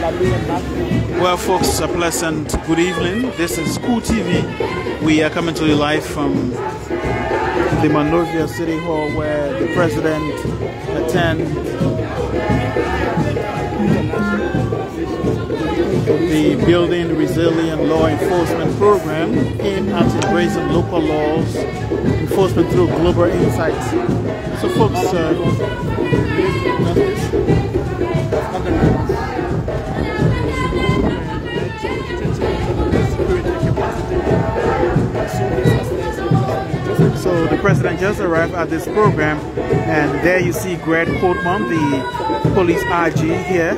Well, folks, a pleasant good evening. This is KOOL TV. We are coming to you live from the Monrovia City Hall, where the president attends the Building Resilient Law Enforcement Program aimed at embracing local laws enforcement through global insights. So, folks, so the president just arrived at this program, and there you see Greg Coatman, the police RG here.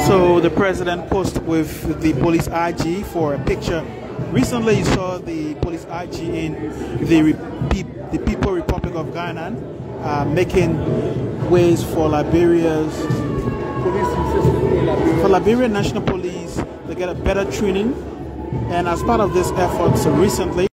So the president posed with the police IG for a picture. Recently, you saw the police IG in the People Republic of Ghana making ways for Liberian National Police to get a better training. And as part of this effort, so recently,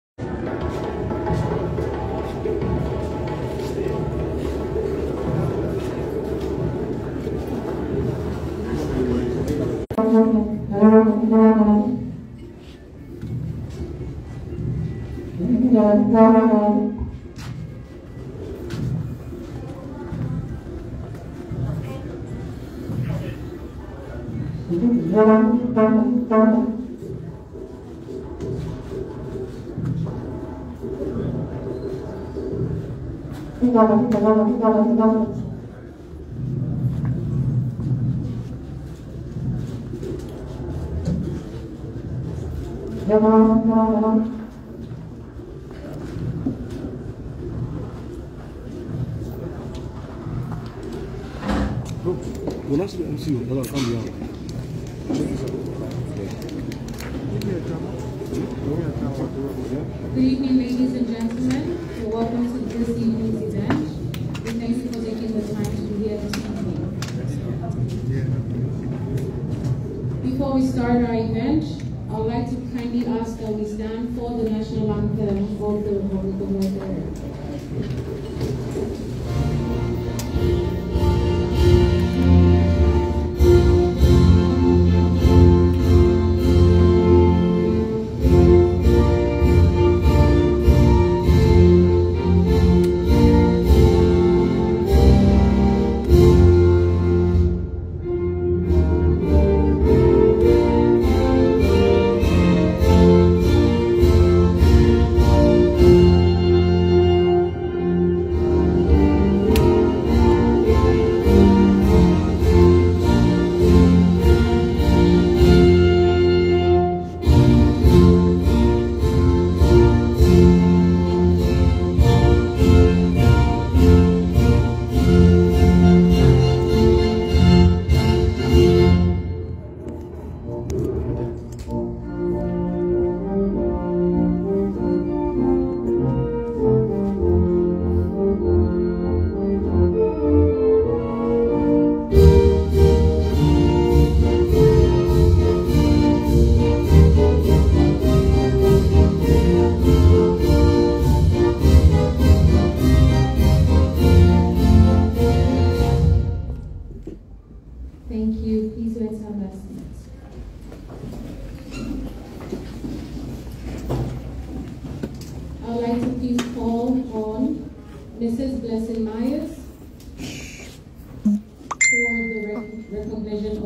Good evening, ladies and gentlemen. Welcome to this evening's event. We thank you for taking the time to be here this evening. Before we start our event, I would like to kindly ask that we stand for the national anthem of the Republic of Liberia.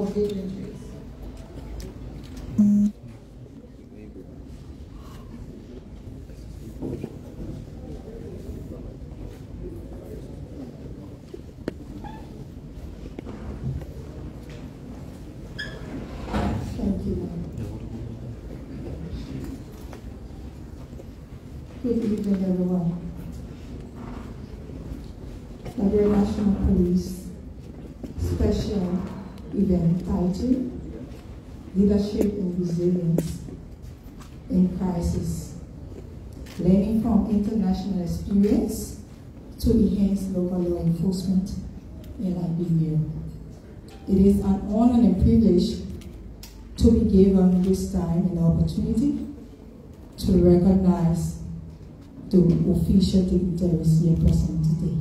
of dignitaries. Thank you. Good evening, everyone. Liberia National Police special event titled Leadership and Resilience in Crisis, learning from international experience to enhance local law enforcement in Liberia. It is an honor and a privilege to be given this time and opportunity to recognize the official dignitaries here present today.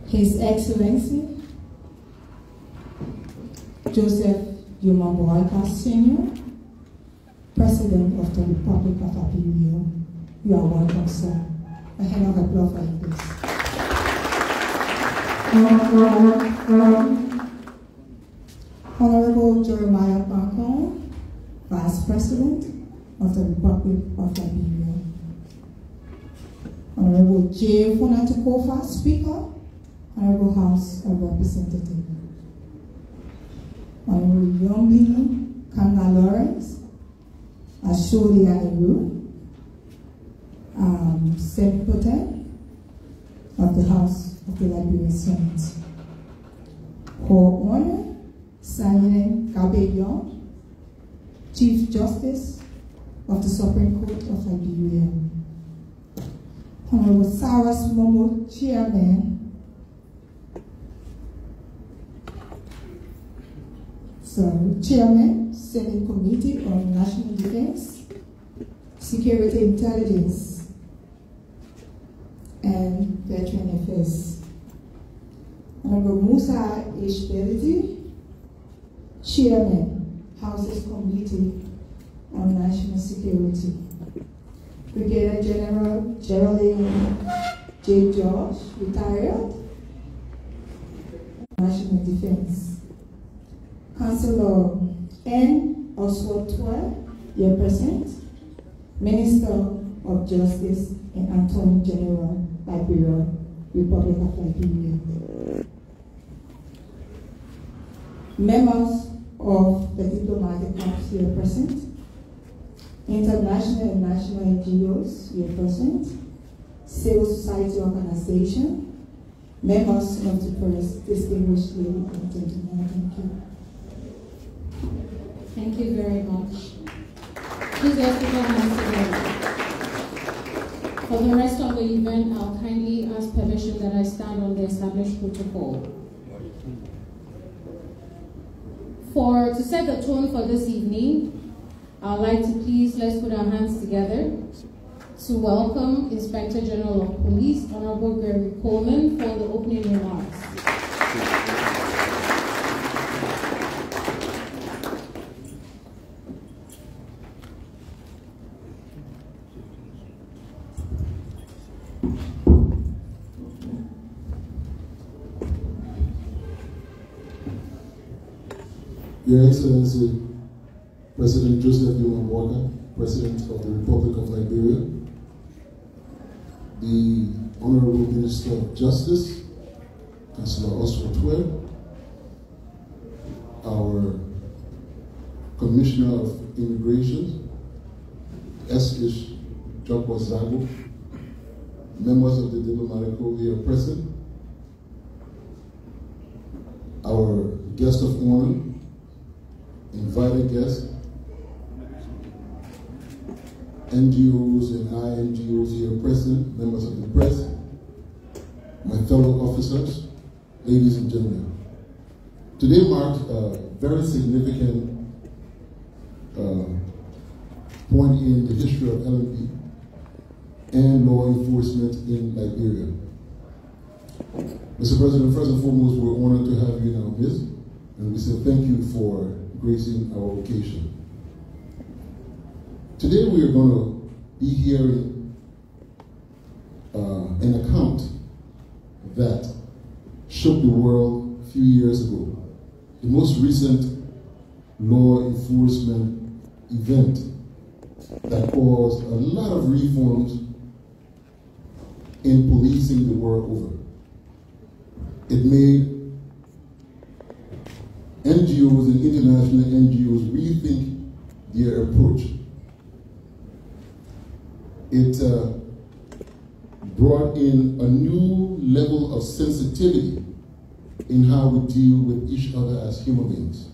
His Excellency Joseph Nyuma Boakai Sr., President of the Republic of Liberia. You are welcome, sir. A hand of applause for you, please. Honorable Jeremiah Bankon, Vice President of the Republic of Liberia. Honorable J. Fonatukofa, Speaker, Honorable House of Representatives. Honorable Yombi Kanga Lawrence, Asholia Eru, Secretary of the House of the Liberian Senate. Her Honor, Simon Kabedion, Chief Justice of the Supreme Court of Liberia. Honorable Cyrus Momo, Chairman, Senate Committee on National Defense, Security Intelligence, and Veteran Affairs. Honorable Musa Ishbeliti, Chairman, Houses Committee on National Security. Brigadier General Geraldine J. George, retired, National Defense. Councilor N. Oswald Twell, here present, Minister of Justice and Attorney General, Liberia, Republic of Liberia. Members of the diplomatic corps here present, international and national NGOs here present, civil society organization, members of the press, distinguished ladies and gentlemen, thank you. Thank you very much. Please let's put our hands together. For the rest of the event, I'll kindly ask permission that I stand on the established protocol. To set the tone for this evening, I'd like to please let's put our hands together to welcome Inspector General of Police, Honorable Gregory Coleman, for the opening remarks. Your Excellency, President Joseph Nyuma Boakai, President of the Republic of Liberia, the Honorable Minister of Justice, Councilor Oswald Twell, our Commissioner of Immigration, Eskish Jokwa Zago, members of the diplomatic corps here present, our guest of honor, invited guests, NGOs and INGOs here present, members of the press, my fellow officers, ladies and gentlemen. Today marked a very significant point in the history of LNP and law enforcement in Liberia. Mr. President, first and foremost, we're honored to have you in our midst, and we say thank you for gracing our occasion. Today we are going to be hearing an account that shook the world a few years ago. the most recent law enforcement event that caused a lot of reforms in policing the world over. It made NGOs and international NGOs rethink their approach. It brought in a new level of sensitivity in how we deal with each other as human beings.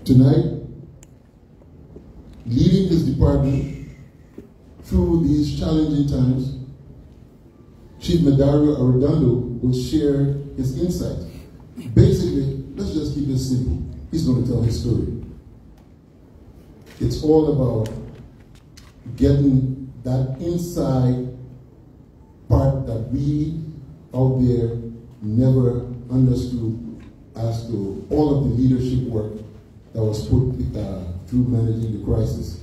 Tonight, leading this department through these challenging times, Chief Medario Arredondo will share his insight. Basically, let's just keep it simple. He's going to tell his story. It's all about getting that inside part that we out there never understood as to all of the leadership work that was put through managing the crisis.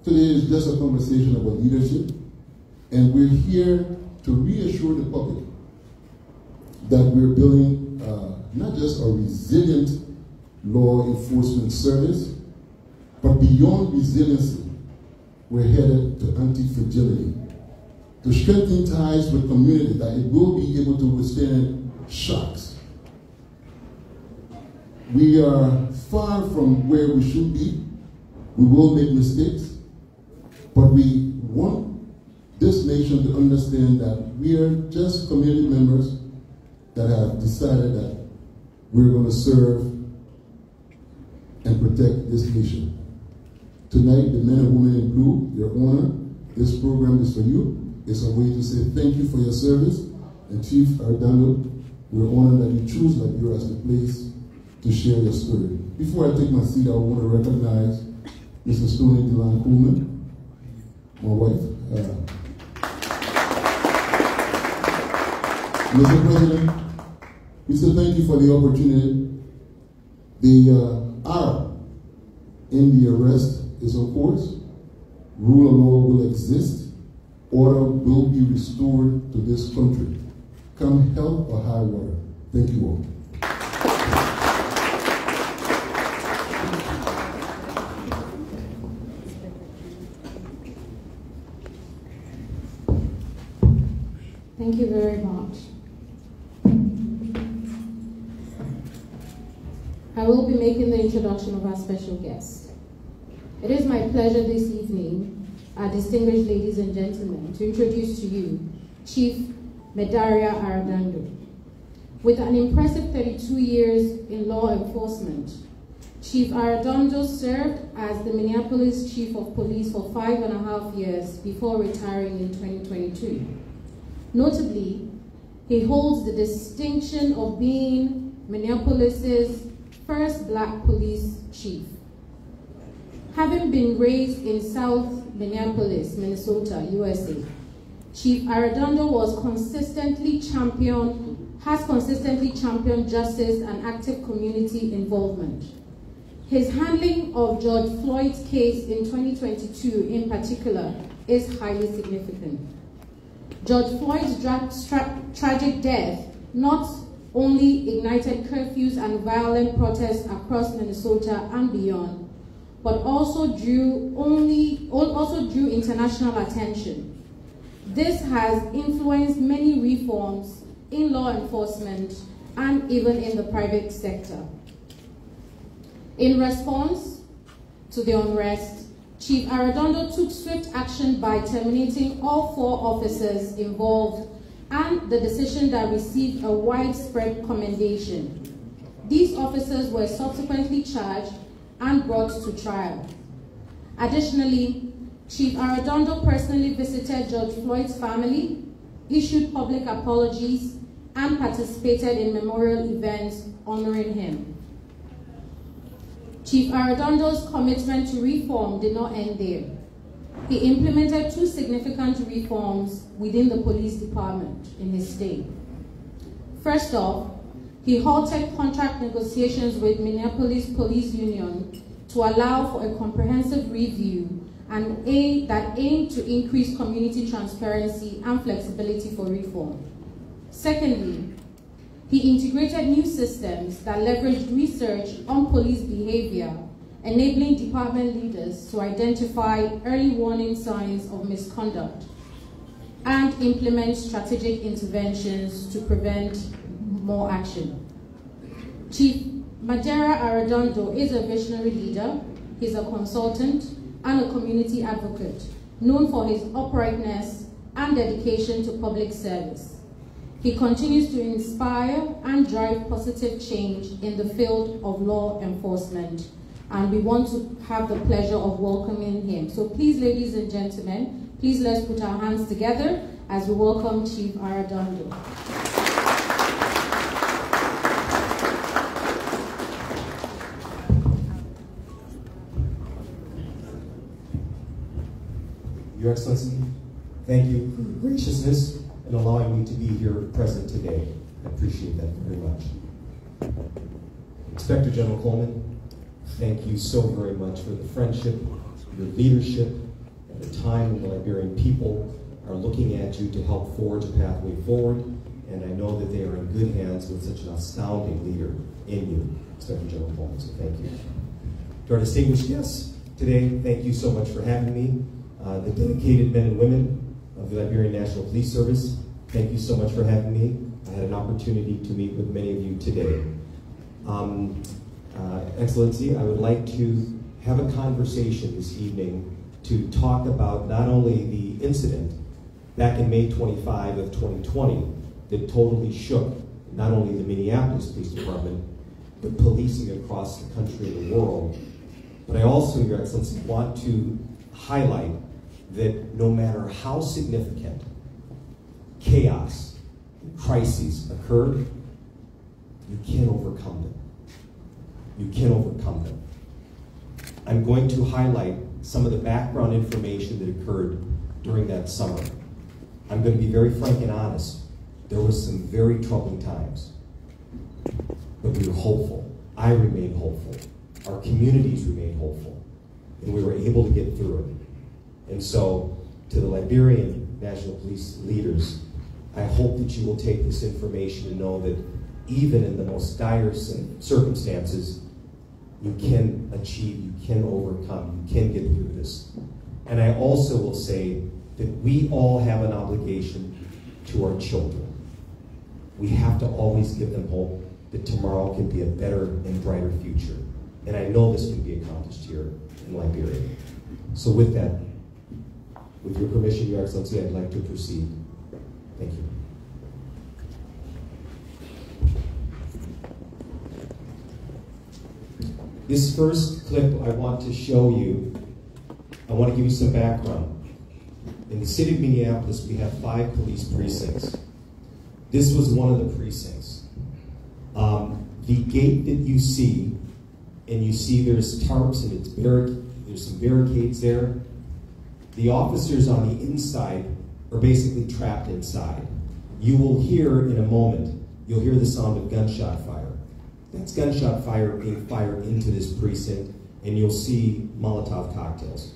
Today is just a conversation about leadership, and we're here to reassure the public that we're building not just a resilient law enforcement service, but beyond resiliency, we're headed to anti-fragility, to strengthen ties with community that it will be able to withstand shocks. We are far from where we should be. We will make mistakes, but we want this nation to understand that we are just community members that have decided that we're going to serve and protect this nation. Tonight, the men and women in blue, your honor, this program is for you. It's a way to say thank you for your service. And Chief Arredondo, we're honored that you choose Liberia as the place to share your story. Before I take my seat, I want to recognize Mrs. Tony DeLon Coleman, my wife. Mr. President, we say thank you for the opportunity. The R in the arrest is, of course, rule of law will exist, order will be restored to this country. Come hell or high water. Thank you all. Thank you very much. I will be making the introduction of our special guest. It is my pleasure this evening, our distinguished ladies and gentlemen, to introduce to you Chief Medario Arredondo. With an impressive 32 years in law enforcement, Chief Arredondo served as the Minneapolis Chief of Police for 5.5 years before retiring in 2022. Notably, he holds the distinction of being Minneapolis's first Black police chief. Having been raised in South Minneapolis, Minnesota, USA, Chief Arredondo has consistently championed justice and active community involvement. His handling of George Floyd's case in 2022 in particular is highly significant. George Floyd's tragic death not only ignited curfews and violent protests across Minnesota and beyond, but also drew international attention. This has influenced many reforms in law enforcement and even in the private sector. In response to the unrest, Chief Arredondo took swift action by terminating all 4 officers involved, and the decision that received a widespread commendation. These officers were subsequently charged and brought to trial. Additionally, Chief Arredondo personally visited George Floyd's family, issued public apologies, and participated in memorial events honoring him. Chief Arredondo's commitment to reform did not end there. He implemented 2 significant reforms within the police department in his state. First off, he halted contract negotiations with Minneapolis Police Union to allow for a comprehensive review and that aimed to increase community transparency and flexibility for reform. Secondly, He integrated new systems that leveraged research on police behavior, enabling department leaders to identify early warning signs of misconduct and implement strategic interventions to prevent more action. Chief Majera Arredondo is a visionary leader. He's a consultant and a community advocate, known for his uprightness and dedication to public service. He continues to inspire and drive positive change in the field of law enforcement, and we want to have the pleasure of welcoming him. So please, ladies and gentlemen, please let's put our hands together as we welcome Chief Arredondo. Your Excellency, thank you for your graciousness in allowing me to be here present today. I appreciate that very much. Inspector General Coleman, thank you so very much for the friendship, your leadership, at a time when the Liberian people are looking at you to help forge a pathway forward, and I know that they are in good hands with such an astounding leader in you, Inspector General Coleman, so thank you. To our distinguished guests today, thank you so much for having me. The dedicated men and women of the Liberian National Police Service, thank you so much for having me. I had an opportunity to meet with many of you today. Excellency, I would like to have a conversation this evening to talk about not only the incident back in May 25 of 2020 that totally shook not only the Minneapolis Police Department, but policing across the country and the world. But I also, Your Excellency, want to highlight that no matter how significant chaos and crises occurred, you can overcome them. You can overcome them. I'm going to highlight some of the background information that occurred during that summer. I'm going to be very frank and honest. There was some very troubling times, but we were hopeful. I remained hopeful. Our communities remained hopeful, and we were able to get through it. And so, to the Liberian National Police leaders, I hope that you will take this information and know that even in the most dire circumstances, you can achieve, you can overcome, you can get through this. And I also will say that we all have an obligation to our children. We have to always give them hope that tomorrow can be a better and brighter future. And I know this can be accomplished here in Liberia. So with that, with your permission, Your Excellency, I'd like to proceed. Thank you. This first clip I want to show you, I want to give you some background. In the city of Minneapolis, we have 5 police precincts. This was one of the precincts. The gate that you see, and you see there's tarps and there's some barricades there. The officers on the inside are basically trapped inside. You will hear in a moment, you'll hear the sound of gunshot fire. That's gunshot fire being fired into this precinct, and you'll see Molotov cocktails.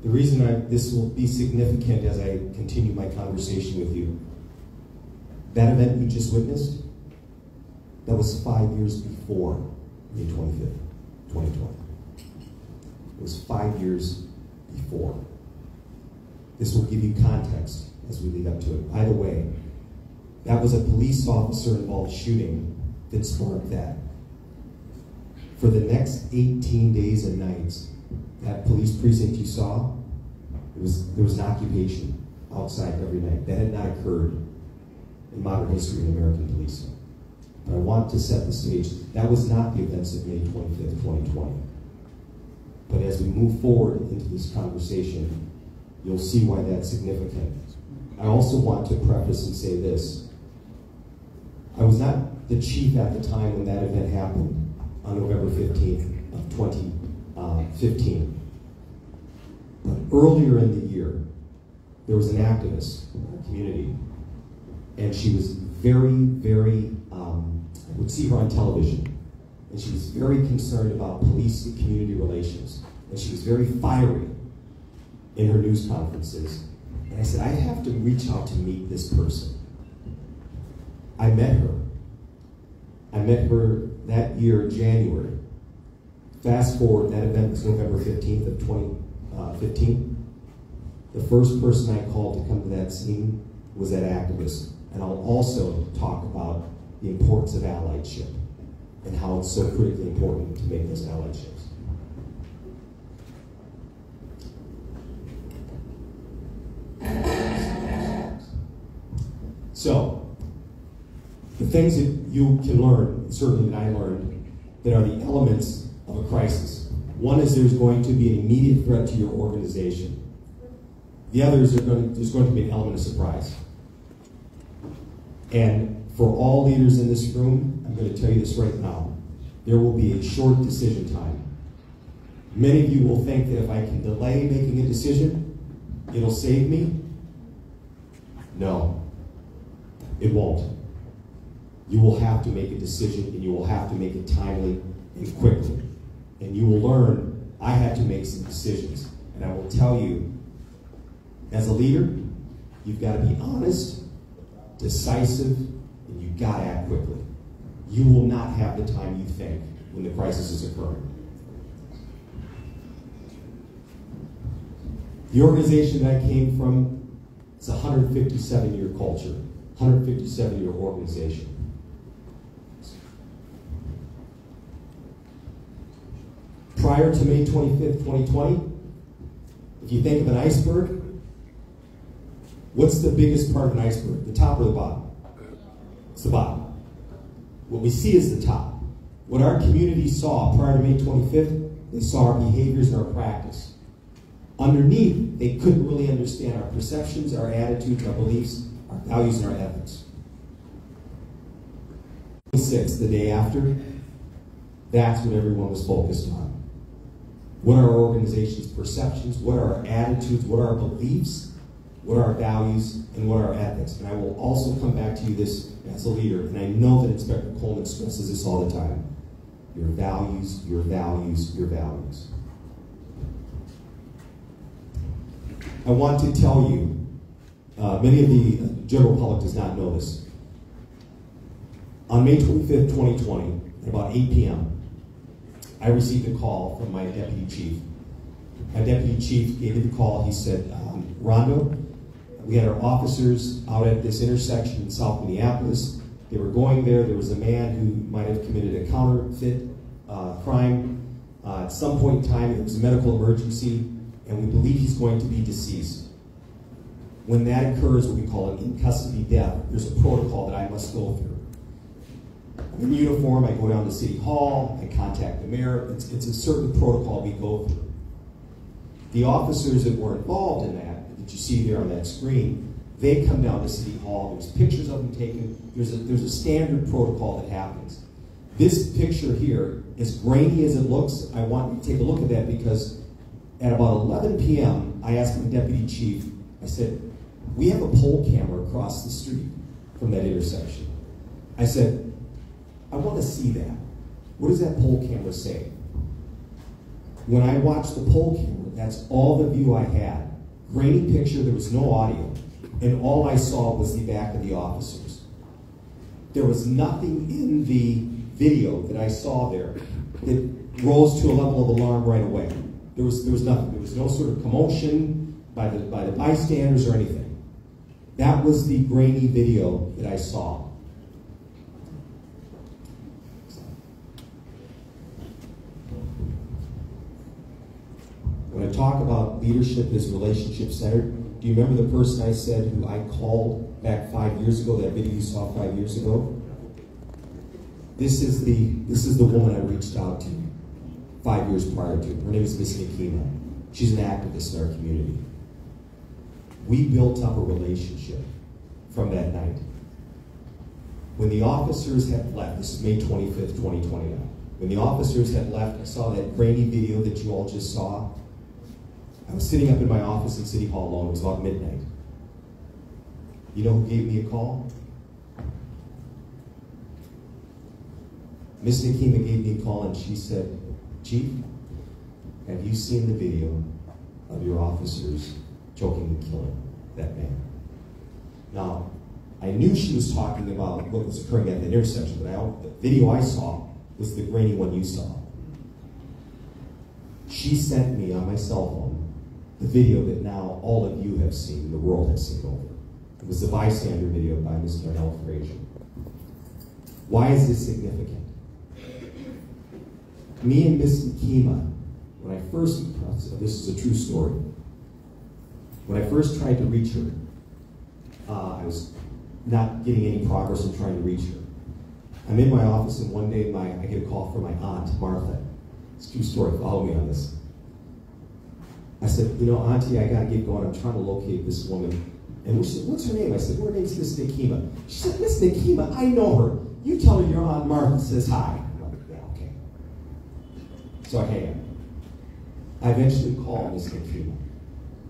The reason this will be significant as I continue my conversation with you, that event you just witnessed, that was 5 years before May 25th, 2020. It was 5 years before. This will give you context as we lead up to it. By the way, that was a police officer involved shooting that sparked that. For the next 18 days and nights, that police precinct you saw, there was an occupation outside every night. That had not occurred in modern history in American policing. But I want to set the stage. That was not the events of May 25th, 2020. But as we move forward into this conversation, you'll see why that's significant. I also want to preface and say this. I was not the chief at the time when that event happened on November 15th of 2015. But earlier in the year, there was an activist in our community, and she was very, I would see her on television, and she was very concerned about police and community relations, and she was very fiery in her news conferences. And I said, I have to reach out to meet this person. I met her. I met her that year, January. Fast forward, that event was November 15th of 2015. The first person I called to come to that scene was that activist. And I'll also talk about the importance of allyship and how it's so critically important to make those allyships. So, the things that you can learn, certainly that I learned, that are the elements of a crisis. One is there's going to be an immediate threat to your organization. The other is there's going to be an element of surprise. And for all leaders in this room, I'm going to tell you this right now, there will be a short decision time. Many of you will think that if I can delay making a decision, it'll save me. No, it won't. You will have to make a decision, and you will have to make it timely and quickly. And you will learn, I had to make some decisions. And I will tell you, as a leader, you've got to be honest, decisive, and you've got to act quickly. You will not have the time you think when the crisis is occurring. The organization that I came from is a 157-year culture, 157-year organization. Prior to May 25th, 2020, if you think of an iceberg, what's the biggest part of an iceberg? The top or the bottom? It's the bottom. What we see is the top. What our community saw prior to May 25th, they saw our behaviors and our practice. Underneath, they couldn't really understand our perceptions, our attitudes, our beliefs, our values, and our ethics. 26th, the day after, that's what everyone was focused on. What are our organization's perceptions? What are our attitudes? What are our beliefs? What are our values? And what are our ethics? And I will also come back to you this as a leader, and I know that Inspector Coleman stresses this all the time. Your values, your values, your values. I want to tell you, many of the general public does not know this. On May 25th, 2020, at about 8 p.m., I received a call from my deputy chief. My deputy chief gave me the call. He said, Rondo, we had our officers out at this intersection in South Minneapolis. They were going there. There was a man who might have committed a counterfeit crime. At some point in time, it was a medical emergency, and we believe he's going to be deceased. When that occurs, what we call an in-custody death, there's a protocol that I must go through. I'm in uniform, I go down to City Hall, I contact the mayor. It's a certain protocol we go through. The officers that were involved in that you see there on that screen, they come down to City Hall. There's pictures of them taken. There's a standard protocol that happens. This picture here, as grainy as it looks, I want you to take a look at that because at about 11 p.m., I asked my deputy chief, I said, we have a pole camera across the street from that intersection. I said, I want to see that. What does that pole camera say? When I watched the pole camera, that's all the view I had. Grainy picture, there was no audio, and all I saw was the back of the officers. There was nothing in the video that I saw there that rose to a level of alarm right away. There was nothing. There was no sort of commotion by the bystanders or anything. That was the grainy video that I saw. When I talk about leadership is relationship-centered, do you remember the person I said who I called back 5 years ago, that video you saw 5 years ago? This is the woman I reached out to 5 years prior to. Her name is Miss Nyuma. She's an activist in our community. We built up a relationship from that night. When the officers had left, this is May 25th, 2021. When the officers had left, I saw that grainy video that you all just saw. I was sitting up in my office in City Hall alone. It was about midnight. You know who gave me a call? Miss Nyuma gave me a call and she said, "Chief, have you seen the video of your officers choking and killing that man?" Now, I knew she was talking about what was occurring at the intersection, but the video I saw was the grainy one you saw. She sent me on my cell phone the video that now all of you have seen, the world has seen over. It was the bystander video by Mr. Darnell Frazier. Why is this significant? Me and Miss Nyuma, when I first, this is a true story, when I first tried to reach her, I was not getting any progress in trying to reach her. I'm in my office and one day I get a call from my aunt, Martha. It's a true story, follow me on this. I said, "You know, Auntie, I gotta get going. I'm trying to locate this woman." And she said, "What's her name?" I said, "Her name's Miss Nyuma." She said, "Miss Nyuma, I know her. You tell her your Aunt Martha says hi." I'm like, "Yeah, okay." So I hang up. I eventually called Miss Nyuma.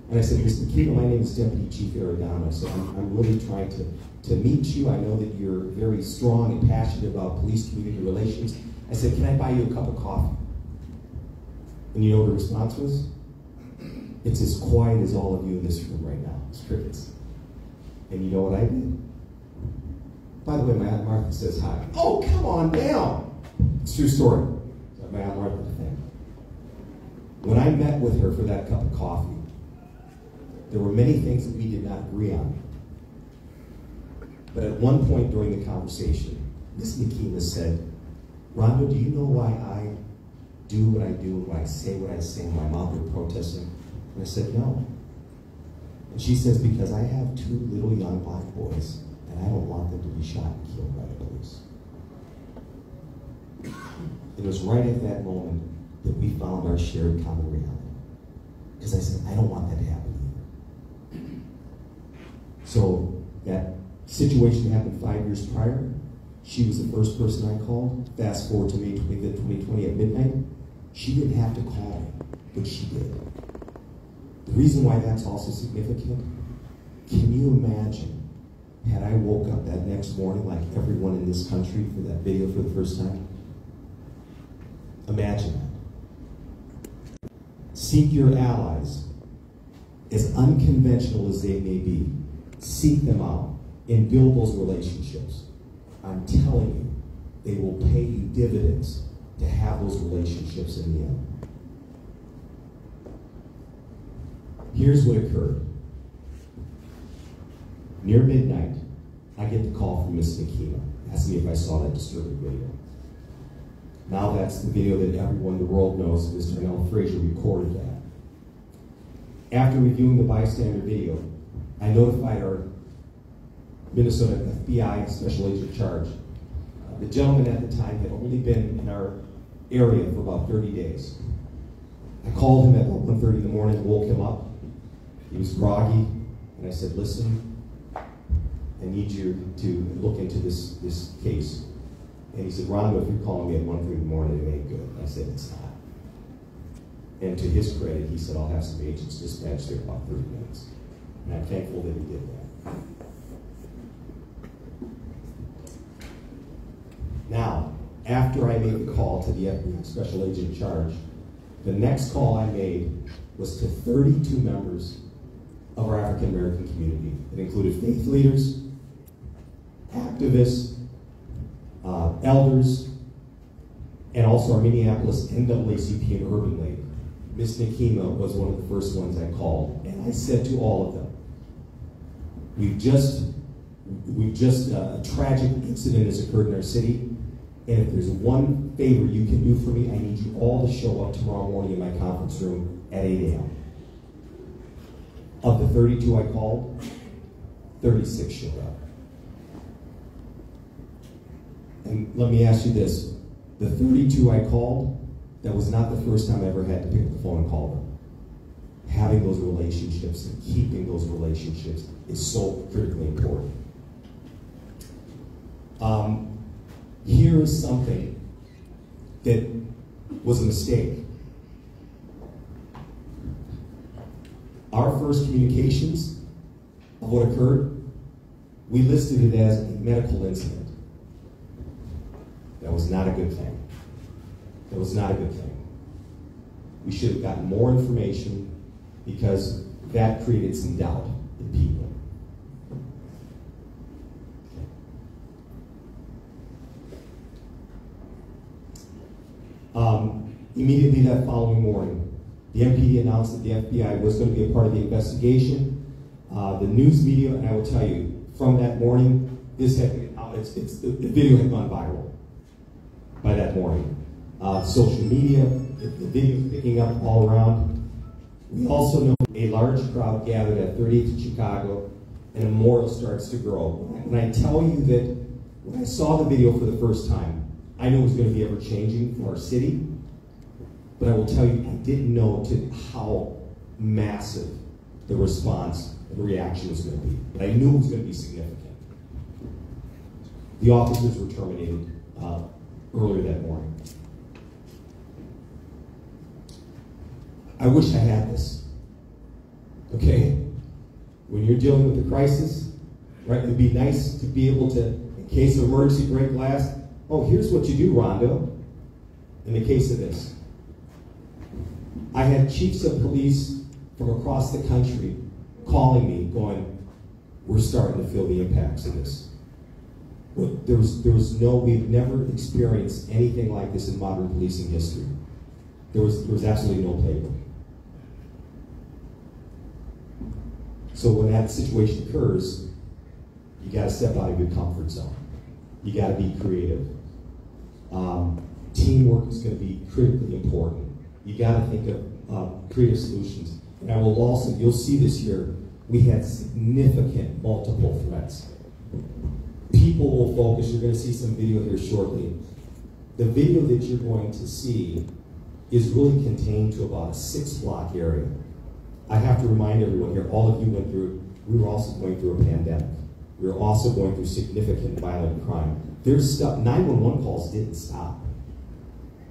And I said, "Miss Nyuma, my name is Deputy Chief Aragano." I said, I'm really trying to meet you. I know that you're very strong and passionate about police-community relations. I said, "Can I buy you a cup of coffee?" And you know what her response was? "It's as quiet as all of you in this room right now. It's crickets." And you know what I did? By the way, my Aunt Martha says hi. "Oh, come on down." It's a true story. So my Aunt Martha thing. When I met with her for that cup of coffee, there were many things that we did not agree on. But at one point during the conversation, Miss Nyuma said, "Rondo, do you know why I do what I do, why I say what I say when I'm out there protesting?" And I said, "No." And she says, "Because I have 2 little young black boys, and I don't want them to be shot and killed by the police." It was right at that moment that we found our shared common reality. Because I said, I don't want that to happen either. So that situation happened 5 years prior. She was the first person I called. Fast forward to May 25th, 2020 at midnight. She didn't have to call me, but she did. The reason why that's also significant, can you imagine had I woke up that next morning like everyone in this country for that video for the first time? Imagine that. Seek your allies, as unconventional as they may be. Seek them out and build those relationships. I'm telling you, they will pay you dividends to have those relationships in the end. Here's what occurred. Near midnight, I get the call from Miss Nyuma, asking me if I saw that disturbing video. Now that's the video that everyone in the world knows Mr. Darnell Frazier recorded that. After reviewing the bystander video, I notified our Minnesota FBI Special Agent in Charge. The gentleman at the time had only been in our area for about 30 days. I called him at about 1:30 in the morning and woke him up. He was groggy, and I said, "Listen, I need you to look into this case." And he said, "Rondo, if you're calling me at 1:30 in the morning, it ain't good." I said, "It's not." And to his credit, he said, "I'll have some agents dispatched there in about 30 minutes. And I'm thankful that he did that. Now, after I made the call to the FBI Special Agent in Charge, the next call I made was to 32 members of our African American community. It included faith leaders, activists, elders, and also our Minneapolis NAACP and Urban League. Miss Nyuma was one of the first ones I called, and I said to all of them, a tragic incident has occurred in our city. And if there's one favor you can do for me, I need you all to show up tomorrow morning in my conference room at 8 a.m. Of the 32 I called, 36 showed up. And let me ask you this. The 32 I called, that was not the first time I ever had to pick up the phone and call them. Having those relationships and keeping those relationships is so critically important. Here is something that was a mistake. Our first communications of what occurred, we listed it as a medical incident. That was not a good thing. That was not a good thing. We should have gotten more information because that created some doubt in people. Immediately that following morning, the MPD announced that the FBI was going to be a part of the investigation. The news media, and I will tell you, from that morning, the video had gone viral by that morning. Social media, the video picking up all around. We also know a large crowd gathered at 38th in Chicago, and a memorial starts to grow. When I tell you that when I saw the video for the first time, I knew it was going to be ever-changing for our city, but I will tell you, I didn't know how massive the response, the reaction was going to be. But I knew it was going to be significant. The officers were terminated earlier that morning. I wish I had this. Okay? When you're dealing with a crisis, right, it'd be nice to be able to, in case of emergency, break glass. Oh, here's what you do, Rondo. In the case of this, I had chiefs of police from across the country calling me, going, we're starting to feel the impacts of this. We've never experienced anything like this in modern policing history. There was absolutely no playbook. So when that situation occurs, you got to step out of your comfort zone. You got to be creative. Teamwork is going to be critically important. You got to think of creative solutions. And I will also, you'll see this here, we had significant multiple threats. People will focus, you're going to see some video here shortly. The video that you're going to see is really contained to about a 6-block area. I have to remind everyone here, all of you went through, we were also going through a pandemic. We were also going through significant violent crime. There's stuff, 911 calls didn't stop.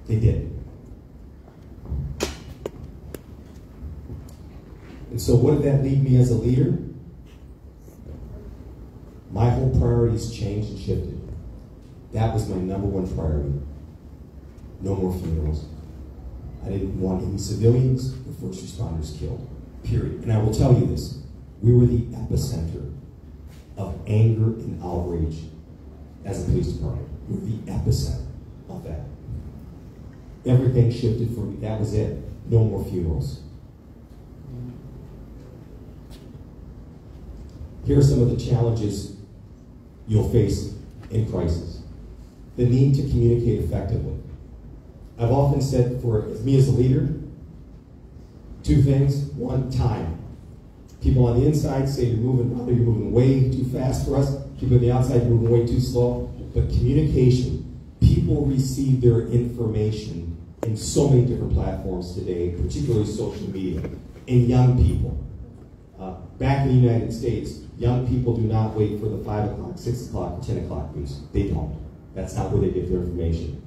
They did. And so what did that leave me as a leader? My whole priorities changed and shifted. That was my #1 priority. No more funerals. I didn't want any civilians or first responders killed, period. And I will tell you this, we were the epicenter of anger and outrage as a police department. We were the epicenter of that. Everything shifted for me, that was it. No more funerals. Here are some of the challenges you'll face in crisis. The need to communicate effectively. I've often said for me as a leader, 2 things. 1, time. People on the inside say you're moving way too fast for us. People on the outside, you're moving way too slow. But communication, people receive their information in so many different platforms today, particularly social media, and young people. Back in the United States, young people do not wait for the 5 o'clock, 6 o'clock, or 10 o'clock news. They don't. That's not where they get their information.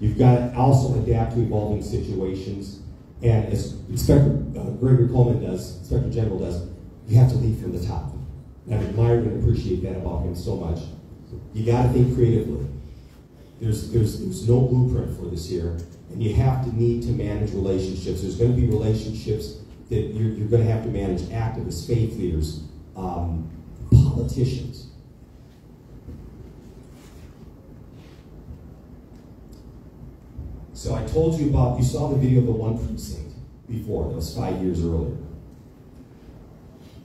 You've got to also adapt to evolving situations, and as Inspector Gregory Coleman does, Inspector General does, you have to lead from the top. And I've admired and appreciate that about him so much. You got to think creatively. There's no blueprint for this here, and you have to need to manage relationships. There's going to be relationships that you're going to have to manage: activists, faith leaders, politicians. So I told you about, you saw the video of the 1 precinct before, that was 5 years earlier.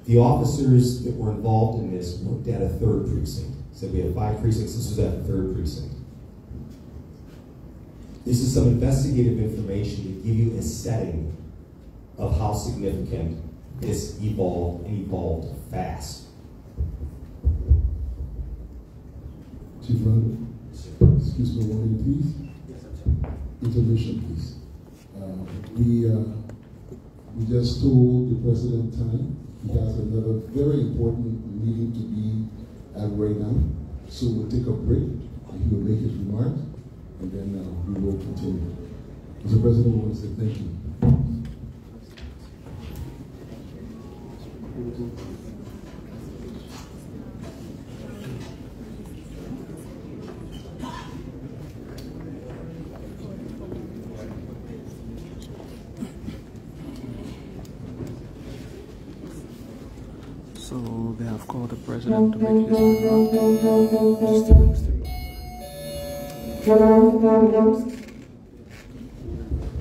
The officers that were involved in this worked at a 3rd precinct. So we had 5 precincts, this was at the 3rd precinct. This is some investigative information to give you a setting of how significant this evolved, and evolved fast. Chief Randall, excuse me one minute, please. Intermission, please. We just told the President time he has another very important meeting to be at right now. So we'll take a break, and he will make his remarks, and then we will continue. Mr. President, I want to say thank you. So they have called the president to make his remarks.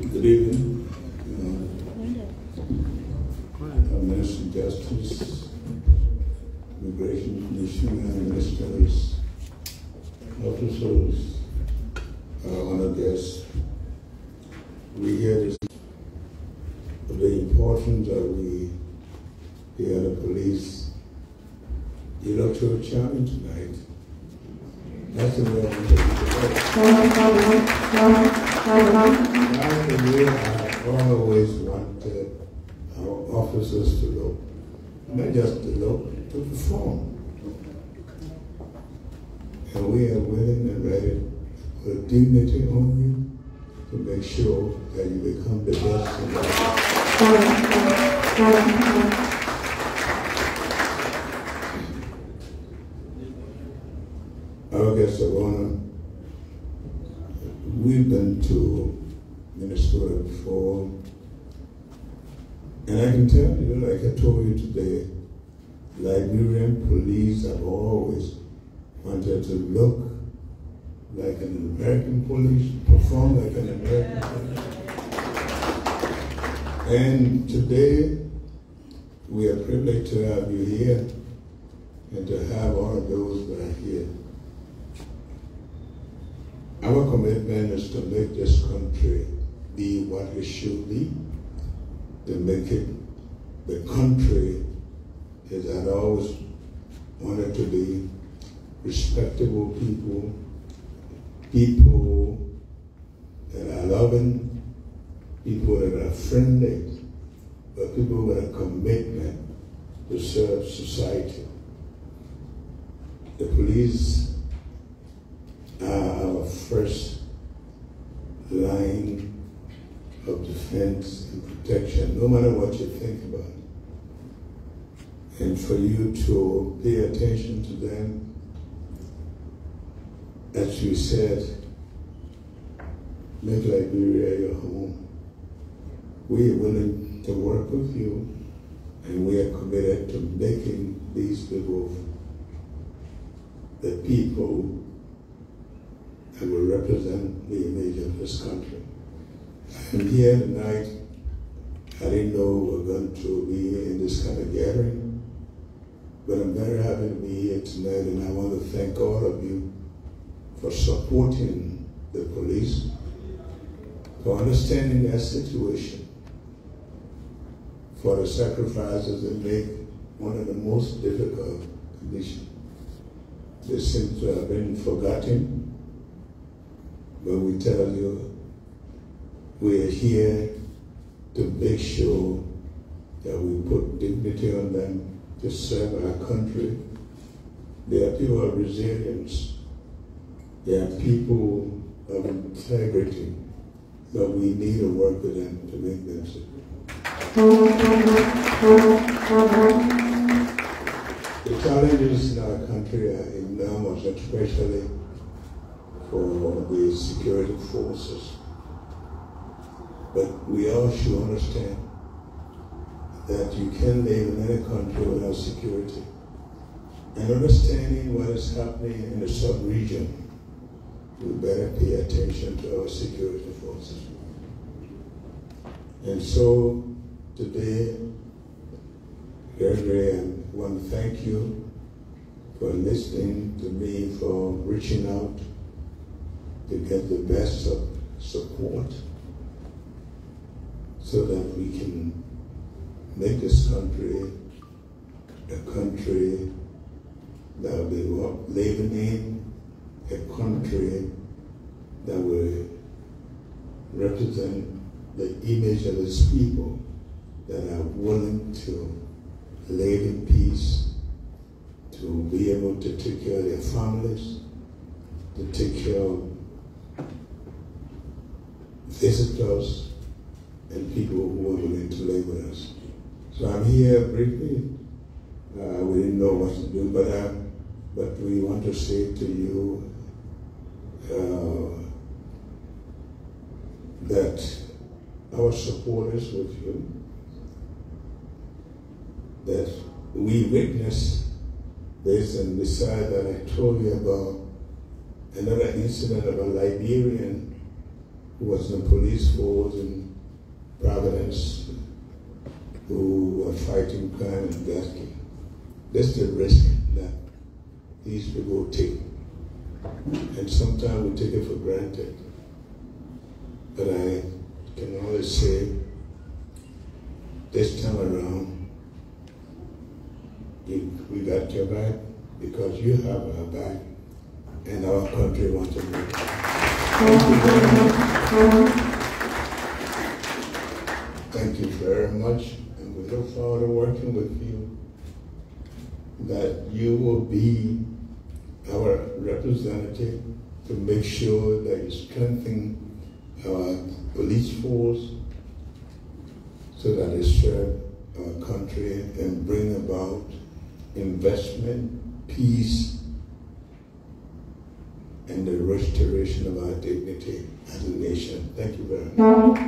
Good evening. Minister of Justice, Immigration Commission, ministers, officers, honored guests. We hear this of the importance that we hear the police. You look to a challenge tonight. That's the way I'm I always wanted our officers to look, not just to look, to perform. And we are willing and ready to put dignity on you to make sure that you become the best in life. Our guests of honor, we've been to Minnesota before, and I can tell you, like I told you today, Liberian police have always wanted to look like an American police, perform like an American police. And today, we are privileged to have you here and to have all of those that are here. Our commitment is to make this country be what it should be, to make it the country that I always wanted to be, respectable people, people that are loving, people that are friendly, but people with a commitment to serve society. The police are our first line of defense and protection, no matter what you think about it. And for you to pay attention to them, as you said, make Liberia your home. We are willing to work with you, and we are committed to making these people the people that will represent the image of this country. I'm here tonight. I didn't know we were going to be in this kind of gathering, but I'm very happy to be here tonight, and I want to thank all of you for supporting the police, for understanding their situation, for the sacrifices they make one of the most difficult conditions. They seem to have been forgotten, but we tell you, we are here to make sure that we put dignity on them to serve our country. They are people of resilience. They are people of integrity, but we need to work with them to make them secure. The challenges in our country are enormous, especially for the security forces. But we all should understand that you can live in any country without security. And understanding what is happening in the sub-region, we better pay attention to our security forces. And so today, Gregory, I want to thank you for listening to me, for reaching out to get the best of support so that we can make this country a country that will be living in, a country that will represent the image of its people that are willing to live in peace, to be able to take care of their families, to take care of visitors and people who are willing to live with us. So I'm here briefly. We didn't know what to do, but we want to say to you that our support is with you, that we witnessed this, and besides that, I told you about another incident of a Liberian who was in the police force in Providence who were fighting crime and gasking. That's the risk that these people take. And sometimes we take it for granted. But I can only say, this time around, we got your back because you have our back, and our country wants to make it. Thank you very much. Thank you very much, and we look forward to working with you, that you will be our representative to make sure that you strengthen our police force so that they serve our country and bring about investment, peace, and the restoration of our dignity as a nation. Thank you very much.